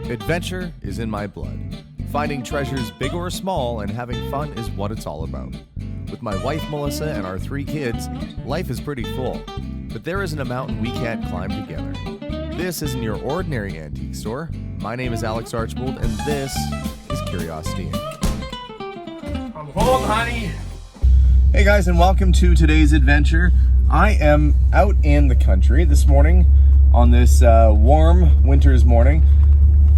Adventure is in my blood. Finding treasures big or small and having fun is what it's all about. With my wife Melissa and our 3 kids, life is pretty full. But there isn't a mountain we can't climb together. This isn't your ordinary antique store. My name is Alex Archbold and this is Curiosity Inc. I'm home, honey. Hey guys, and welcome to today's adventure. I am out in the country this morning on this warm winter's morning.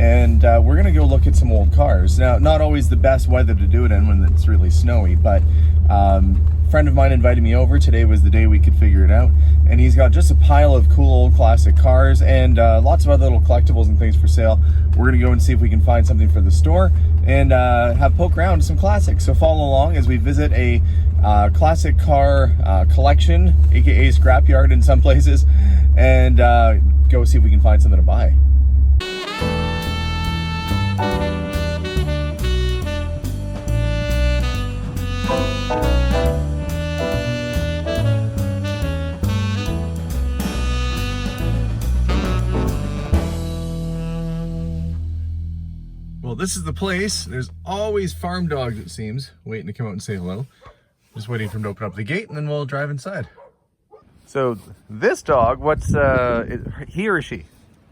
And we're gonna go look at some old cars. Now, not always the best weather to do it in when it's really snowy, but a friend of mine invited me over. Today was the day we could figure it out. And he's got just a pile of cool old classic cars and lots of other little collectibles and things for sale. We're gonna go and see if we can find something for the store and have poke around some classics. So follow along as we visit a classic car collection, AKA Scrapyard in some places, and go see if we can find something to buy. Well, this is the place. There's always farm dogs, it seems, waiting to come out and say hello. Just waiting for him to open up the gate and then we'll drive inside. So this dog, what's he or she?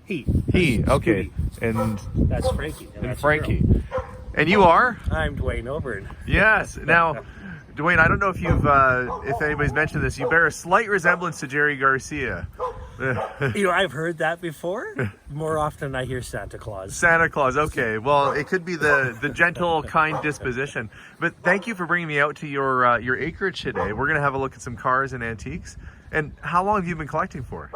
He, okay. And that's Frankie. And Frankie. And you are? I'm Duane Oberon. Yes. Now, Duane, I don't know if you've if anybody's mentioned this, you bear a slight resemblance to Jerry Garcia. You know, I've heard that before. More often I hear Santa Claus. Santa Claus, okay. Well, it could be the gentle, kind disposition. But thank you for bringing me out to your acreage today. We're going to have a look at some cars and antiques. And how long have you been collecting for?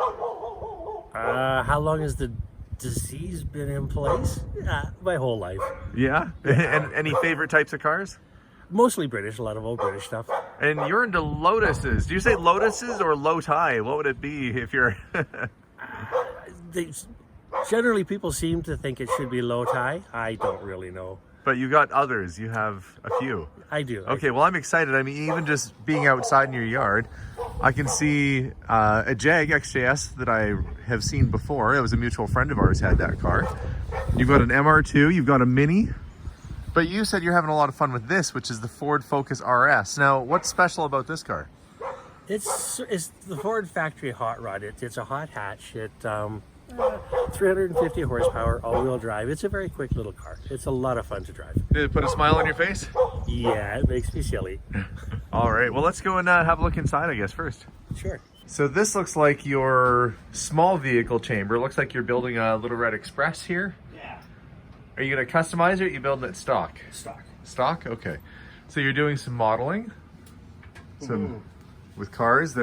How long has the disease been in place? My whole life. Yeah? And any favorite types of cars? Mostly British, a lot of old British stuff. And you're into Lotuses. Do you say Lotuses or Low-Tie? What would it be if you're... Generally, people seem to think it should be low-tie. I don't really know. But you got others. You have a few. I do. Okay, well, I'm excited. I mean, even just being outside in your yard, I can see a Jag XJS that I have seen before. It was a mutual friend of ours had that car. You've got an MR2. You've got a Mini. But you said you're having a lot of fun with this, which is the Ford Focus RS. Now, what's special about this car? It's the Ford factory hot rod. It's a hot hatch. It 350 horsepower, all-wheel drive. It's a very quick little car. It's a lot of fun to drive. Did it put a smile on your face? Yeah, it makes me silly. All right, well, let's go and have a look inside, I guess, first. Sure. So this looks like your small vehicle chamber. It looks like you're building a Little Red Express here. Yeah. Are you going to customize it or are you building it stock? Stock. Stock? Okay. So you're doing some modeling with cars.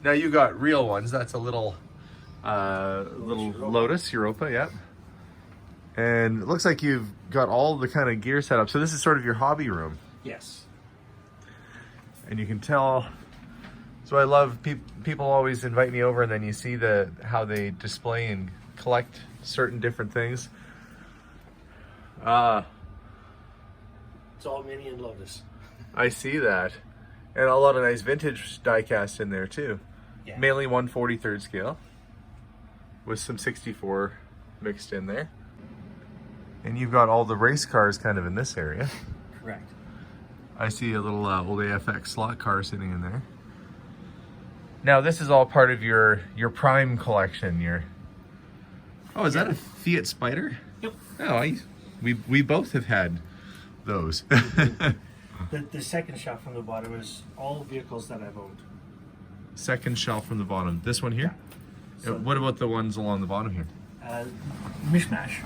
Now you got real ones. That's a little Lotus Europa, yep. And it looks like you've got all the kind of gear set up. So this is sort of your hobby room. Yes. And you can tell. So I love people always invite me over, and then you see how they display and collect certain different things. It's all Mini and Lotus. I see that. And a lot of nice vintage die-cast in there too. Yeah. Mainly 1/43 scale with some 64 mixed in there. And you've got all the race cars kind of in this area. Correct. I see a little old AFX slot car sitting in there. Now this is all part of your prime collection. Is that a Fiat Spider? Yep. Oh, we both have had those. The second shelf from the bottom is all vehicles that I've owned. Second shelf from the bottom. This one here? Yeah. So, what about the ones along the bottom here? Mishmash.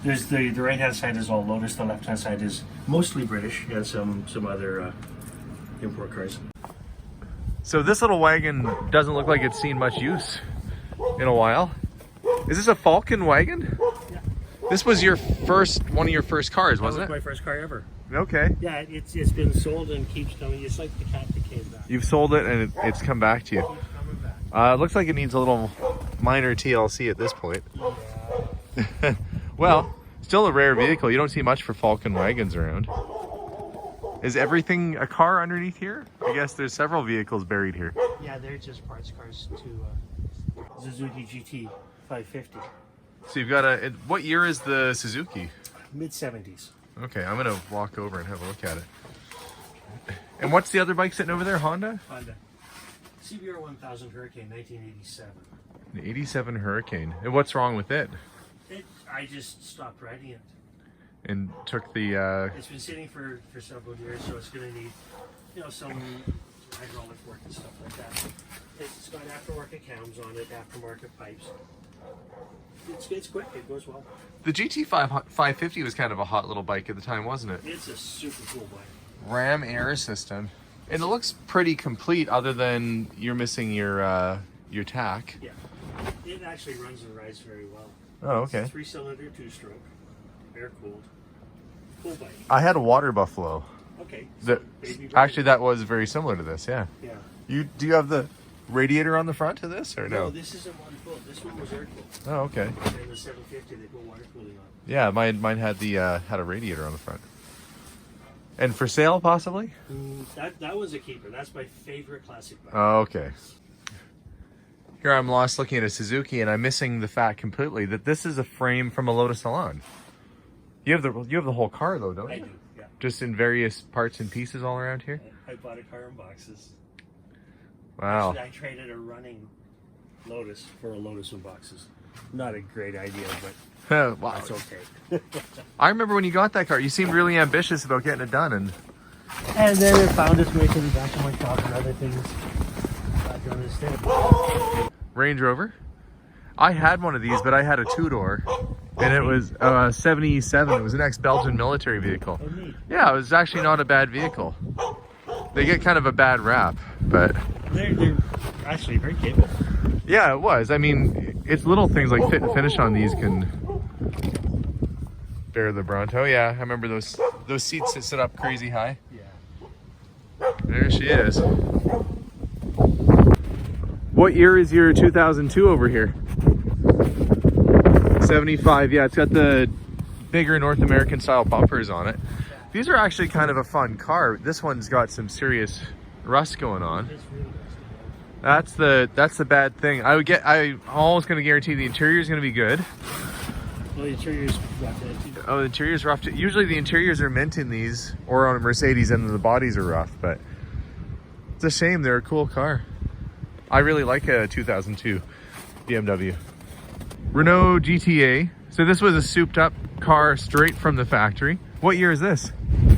There's the right hand side is all Lotus, the left hand side is mostly British and some other import cars. So this little wagon doesn't look like it's seen much use in a while. Is this a Falken Wagon? Yeah. This was one of your first cars, wasn't it? My first car ever. Okay. Yeah, it's been sold and keeps coming. It's like the cat that came back. You've sold it and it's come back to you. It keeps coming back. It looks like it needs a little minor TLC at this point. Yeah. Well, still a rare vehicle. You don't see much for Falken Wagons around. Is everything a car underneath here? I guess there's several vehicles buried here. Yeah, they're just parts cars to Suzuki GT 550. So you've got a, what year is the Suzuki? Mid-70s. Okay, I'm gonna walk over and have a look at it. And what's the other bike sitting over there, Honda? Honda. CBR 1000 Hurricane, 1987. An 87 Hurricane. And what's wrong with it? I just stopped riding it. And took the, It's been sitting for several years, so it's gonna need, some hydraulic work and stuff like that. It's got aftermarket cams on it, aftermarket pipes. It's quick, it goes well. The GT 550 was kind of a hot little bike at the time, wasn't it? It's a super cool bike. Ram air system. And it looks pretty complete other than you're missing your tack. Yeah. It actually runs and rides very well. Oh, okay. It's a 3-cylinder, 2-stroke, air-cooled. Cool bike. I had a water buffalo. Okay. Actually, that was very similar to this, yeah. Yeah. Do you have the radiator on the front of this, or no? No, this isn't water cooled. This one was air cooled. Oh, okay. And the 750, they put water cooling on. Yeah, mine had the had a radiator on the front. And for sale, possibly? That was a keeper. That's my favorite classic bike. Oh, okay. Here I'm lost looking at a Suzuki, and I'm missing the fact completely that this is a frame from a Lotus Salon. You have the whole car though, don't you? I do. Yeah. Just in various parts and pieces all around here. I bought a car in boxes. Wow. Actually, I traded a running Lotus for a Lotus in boxes. Not a great idea, but Wow. that's okay. I remember when you got that car, you seemed really ambitious about getting it done, and then it found its way to the back of my shop and other things got done instead. Range Rover. I had one of these, but I had a 2-door, and it was 77. It was an ex-Belgian military vehicle. Oh, neat. Yeah, it was actually not a bad vehicle. They get kind of a bad rap, but They're actually very capable. yeah, it was. I mean, it's little things like fit and finish on these can bear the brunt. Oh yeah, I remember those seats that sit up crazy high. Yeah. There she is. What year is your 2002 over here? 75. Yeah, it's got the bigger North American style bumpers on it. These are actually kind of a fun car. This one's got some serious rust going on. It's really nice. That's the bad thing. I'm almost going to guarantee the interior is going to be good. Well, the interior's rough in it too. Oh, the interior's rough too. Usually the interiors are mint in these, or on a Mercedes, and the bodies are rough, but it's a shame. They're a cool car. I really like a 2002 BMW. Renault GTA. So this was a souped up car straight from the factory. What year is this?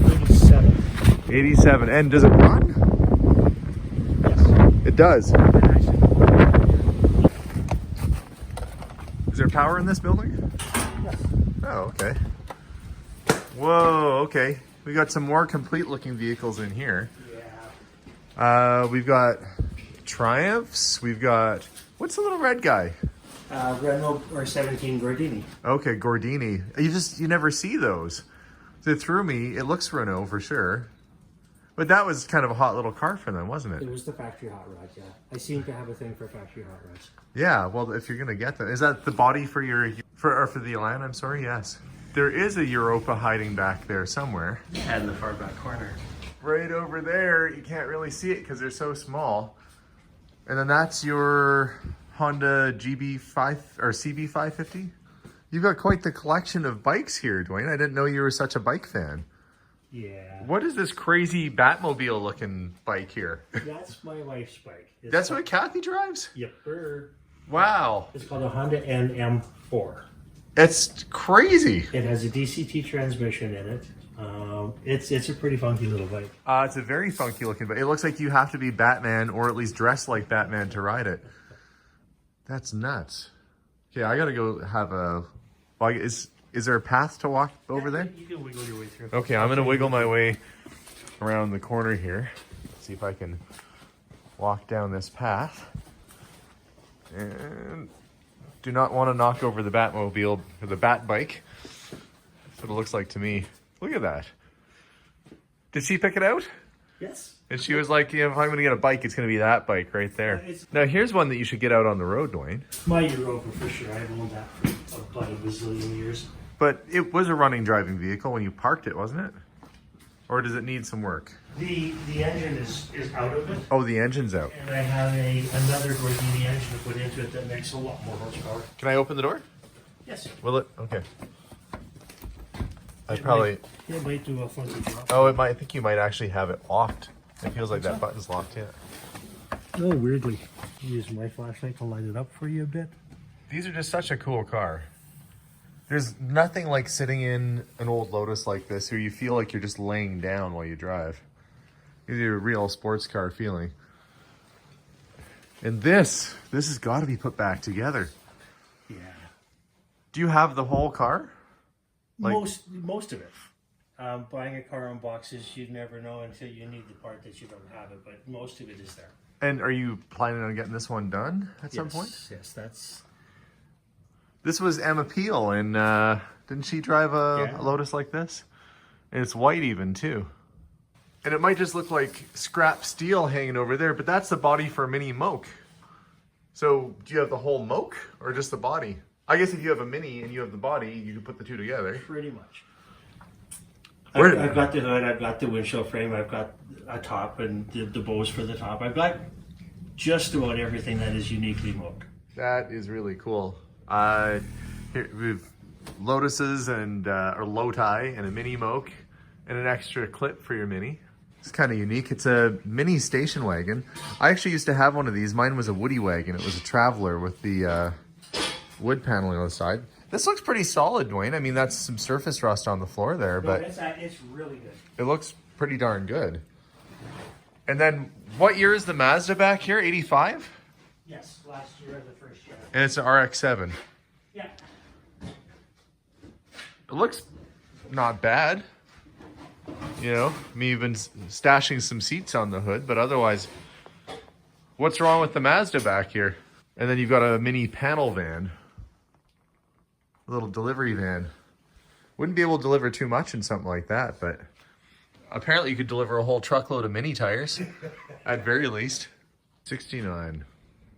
87. 87. And does it run? Yes. It does. Is there power in this building? Yes. Oh, okay. Whoa, okay. We got some more complete looking vehicles in here. Yeah. We've got Triumphs. We've got, what's the little red guy? Renault or 17 Gordini. Okay, Gordini. You never see those. So it threw me. It looks Renault for sure. But that was kind of a hot little car for them, wasn't it? It was the factory hot rod, yeah. I seem to have a thing for factory hot rods. Yeah, well, if you're going to get that. Is that the body for for the Elan? I'm sorry, yes. There is a Europa hiding back there somewhere. Yeah, in the far back corner. Right over there. You can't really see it because they're so small. And then that's your Honda GB5 or CB550. You've got quite the collection of bikes here, Duane. I didn't know you were such a bike fan. Yeah. What is this crazy Batmobile looking bike here? That's my wife's bike. That's what Kathy drives? Yep. Wow. It's called a Honda NM4. It's crazy. It has a DCT transmission in it. It's a pretty funky little bike. It's a very funky looking bike. It looks like you have to be Batman or at least dressed like Batman to ride it. That's nuts. Okay, I gotta go have a... Well, is there a path to walk over there? You can wiggle your way through. Okay, I'm gonna wiggle my way around the corner here. See if I can walk down this path. And do not want to knock over the Batmobile or the Bat bike. That's what it looks like to me. Look at that. Did she pick it out? Yes. And she was like, if I'm going to get a bike, it's going to be that bike right there. Now, here's one that you should get out on the road, Duane. My Europa for sure. I've owned that for about a bazillion years. But it was a running driving vehicle when you parked it, wasn't it? Or does it need some work? The engine is out of it. Oh, the engine's out. And I have another Gordini engine to put into it that makes a lot more horsepower. Can I open the door? Yes, sir. Will it? Okay. It might do a funky drop. Oh, it might. I think you might actually have it locked. It feels like that button's locked. Yeah. Oh, weirdly. Use my flashlight to light it up for you a bit. These are just such a cool car. There's nothing like sitting in an old Lotus like this where you feel like you're just laying down while you drive. Gives you a real sports car feeling. And this has got to be put back together. Yeah. Do you have the whole car? Like, most of it. Buying a car on boxes, you never know until you need the part that you don't have it, but most of it is there. and are you planning on getting this one done at some point? Yes, that's... This was Emma Peel, and didn't she drive a Lotus like this? And it's white even, too. And it might just look like scrap steel hanging over there, but that's the body for a mini Moke. So, do you have the whole Moke, or just the body? I guess if you have a mini and you have the body, you can put the two together. Pretty much. I've got the hood, I've got the windshield frame, I've got a top and the bows for the top. I've got just about everything that is uniquely Moke. That is really cool. Here we've Lotuses and or Loti and a mini Moke and an extra clip for your mini. It's kind of unique. It's a mini station wagon. I actually used to have one of these. Mine was a Woody wagon. It was a Traveler with the wood paneling on the side. This looks pretty solid, Duane. I mean, that's some surface rust on the floor there, but it's really good. it looks pretty darn good. And then, what year is the Mazda back here? 85? Yes, last year, the first year. And it's an RX-7. Yeah. It looks not bad. You know, me even stashing some seats on the hood, but otherwise, what's wrong with the Mazda back here? And then you've got a mini panel van. A little delivery van. Wouldn't be able to deliver too much in something like that, but apparently you could deliver a whole truckload of mini tires, at very least. 69.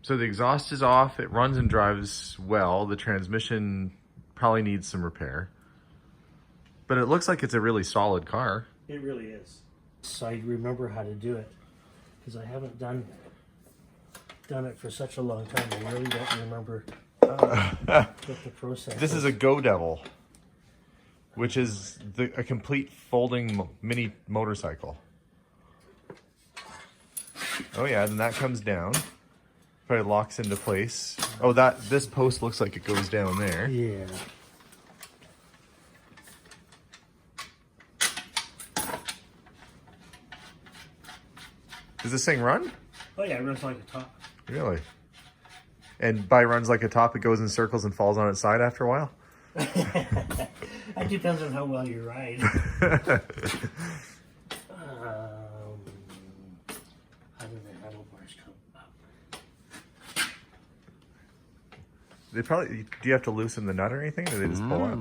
So the exhaust is off, it runs and drives well. The transmission probably needs some repair. But it looks like it's a really solid car. It really is. So I remember how to do it, because I haven't done it for such a long time. I really don't remember what the process This is a Go Devil, which is a complete folding mini motorcycle. Oh yeah, then that comes down. Probably locks into place. Oh, this post looks like it goes down there. Yeah. Does this thing run? Oh yeah, it runs like a top. Really? And by runs like a top, it goes in circles and falls on its side after a while? That depends on how well you ride. How do the handlebars come up? They probably, do you have to loosen the nut or anything, or do they just pull up?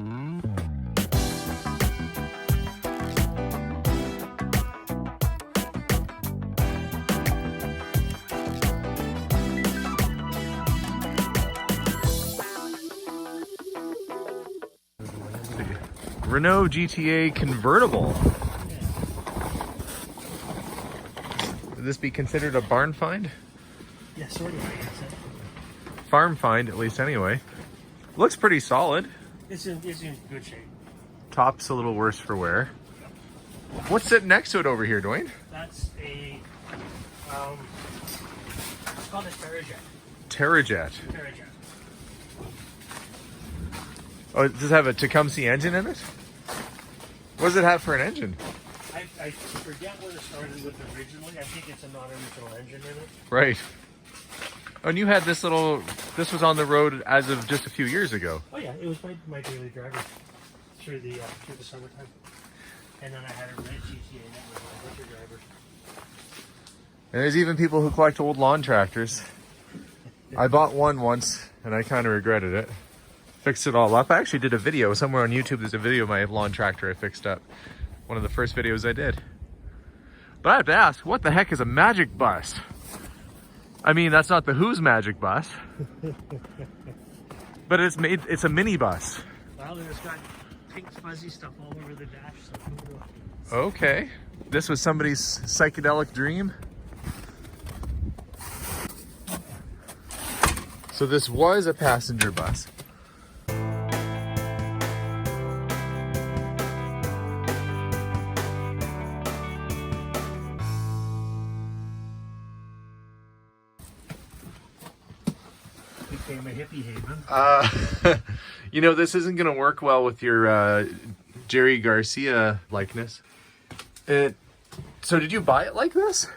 Renault GTA convertible. Would this be considered a barn find? Yeah, sort of. Farm find, at least anyway. Looks pretty solid. It's in good shape. Top's a little worse for wear. What's sitting next to it over here, Duane? That's a, it's called a Terrajet. Terrajet. Terrajet. Oh, does it have a Tecumseh engine in it? What does it have for an engine? I forget when it started with originally. I think it's a non-original engine in it. Right. Oh, and you had this was on the road as of just a few years ago. Oh yeah, it was my daily driver through the summertime. And then I had a red GTA that was my winter driver. And there's even people who collect old lawn tractors. I bought one once, and I kind of regretted it. Fixed it all up. I actually did a video somewhere on YouTube. There's a video of my lawn tractor I fixed up. One of the first videos I did. But I have to ask, what the heck is a Magic Bus? I mean, that's not the Who's Magic Bus. But it's a mini bus. Well, there's got pink fuzzy stuff all over the dash. So okay. This was somebody's psychedelic dream. So this was a passenger bus. became a hippie haven. You know, this isn't going to work well with your Jerry Garcia likeness. So did you buy it like this?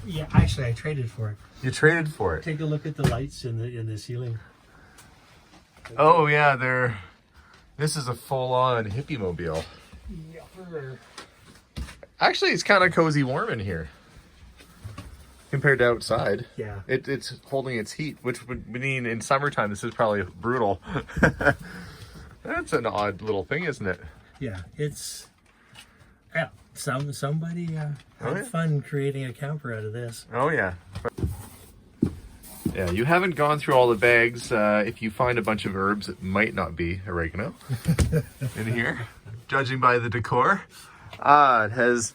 Yeah, actually, I traded for it. You traded for it? Take a look at the lights in the ceiling. Oh yeah, this is a full-on hippie mobile. Yeah. Actually, it's kind of cozy warm in here compared to outside. Yeah. It's holding its heat, which would mean in summertime this is probably brutal. That's an odd little thing, isn't it? Yeah, somebody had fun creating a camper out of this. Oh yeah. Yeah, you haven't gone through all the bags. If you find a bunch of herbs, it might not be oregano in here, judging by the decor. It has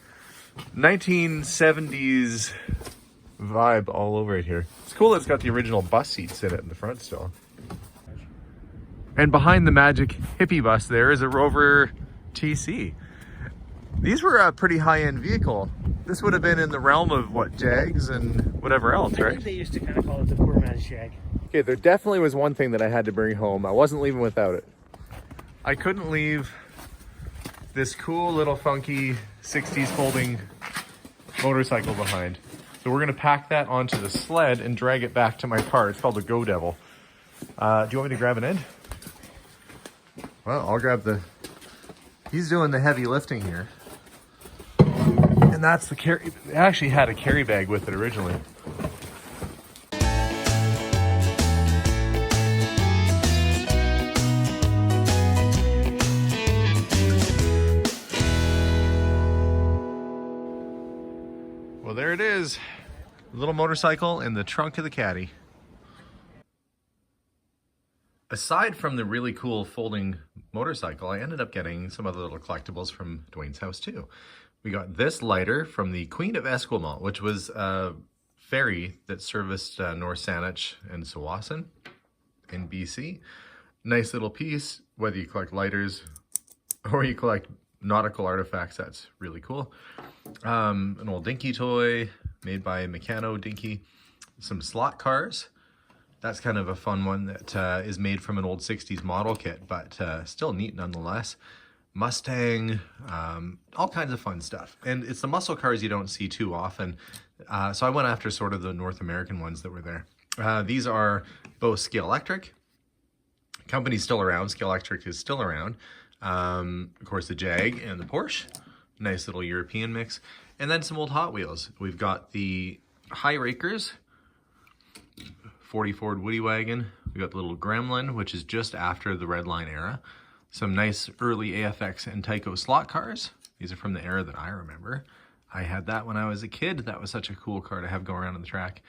1970s vibe all over it here. It's cool that it's got the original bus seats in it in the front still. And behind the magic hippie bus there is a Rover TC. These were a pretty high-end vehicle. This would have been in the realm of what, Jags and whatever else, right? I think they used to kind of call it the poor man's Jag. Okay, there definitely was one thing that I had to bring home. I wasn't leaving without it. I couldn't leave this cool little funky 60s folding motorcycle behind. So we're gonna pack that onto the sled and drag it back to my car. It's called the Go Devil. Do you want me to grab an end? Well, I'll grab he's doing the heavy lifting here. And that's the carry. It actually had a carry bag with it originally. Well, there it is. A little motorcycle in the trunk of the caddy. Aside from the really cool folding motorcycle, I ended up getting some other little collectibles from Duane's house too. We got this lighter from the Queen of Esquimalt, which was a ferry that serviced North Saanich and Tsawwassen in BC. Nice little piece, whether you collect lighters or you collect nautical artifacts, that's really cool. An old dinky toy made by Meccano Dinky. Some slot cars. That's kind of a fun one that is made from an old 60s model kit, but still neat nonetheless. Mustang, all kinds of fun stuff. And it's the muscle cars you don't see too often. So I went after sort of the North American ones that were there. These are both Scale Electric. Company's still around. Scale Electric is still around. Of course, the Jag and the Porsche. Nice little European mix. And then some old Hot Wheels. We've got the High Rakers, 40 Ford Woody Wagon. We got the little Gremlin, which is just after the Red Line era. Some nice early AFX and Tyco slot cars. These are from the era that I remember. I had that when I was a kid. That was such a cool car to have go around on the track.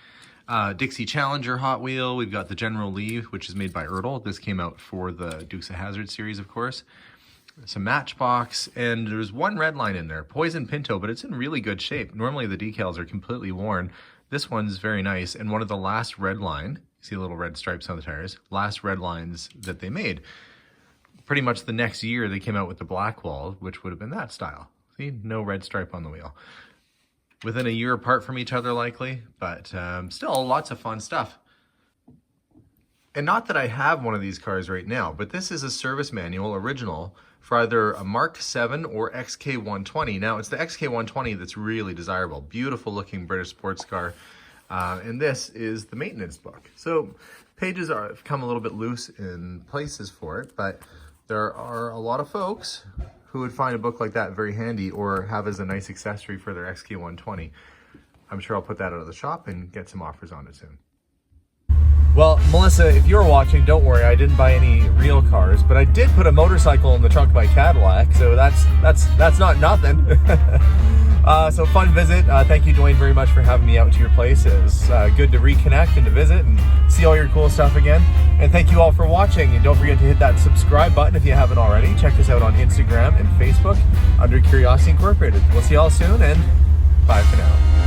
Dixie Challenger Hot Wheel. We've got the General Lee, which is made by Ertl. This came out for the Dukes of Hazzard series, of course. Some Matchbox, and there's one Red Line in there, Poison Pinto, but it's in really good shape. Normally the decals are completely worn. This one's very nice, and one of the last Red Line, you see little red stripes on the tires, last Red Lines that they made. Pretty much the next year they came out with the Blackwall, which would have been that style. See, no red stripe on the wheel. Within a year apart from each other likely, but still lots of fun stuff. And not that I have one of these cars right now, but this is a service manual original for either a Mark 7 or XK120. Now it's the XK120 that's really desirable. Beautiful looking British sports car. And this is the maintenance book. So pages have come a little bit loose in places for it, but there are a lot of folks who would find a book like that very handy or have as a nice accessory for their XK120. I'm sure I'll put that out of the shop and get some offers on it soon. Well, Melissa, if you're watching, don't worry, I didn't buy any real cars, but I did put a motorcycle in the trunk of my Cadillac, so that's not nothing. So fun visit. Thank you, Duane, very much for having me out to your place. It was good to reconnect and to visit and see all your cool stuff again. And thank you all for watching. And don't forget to hit that subscribe button if you haven't already. Check us out on Instagram and Facebook under Curiosity Incorporated. We'll see you all soon, and bye for now.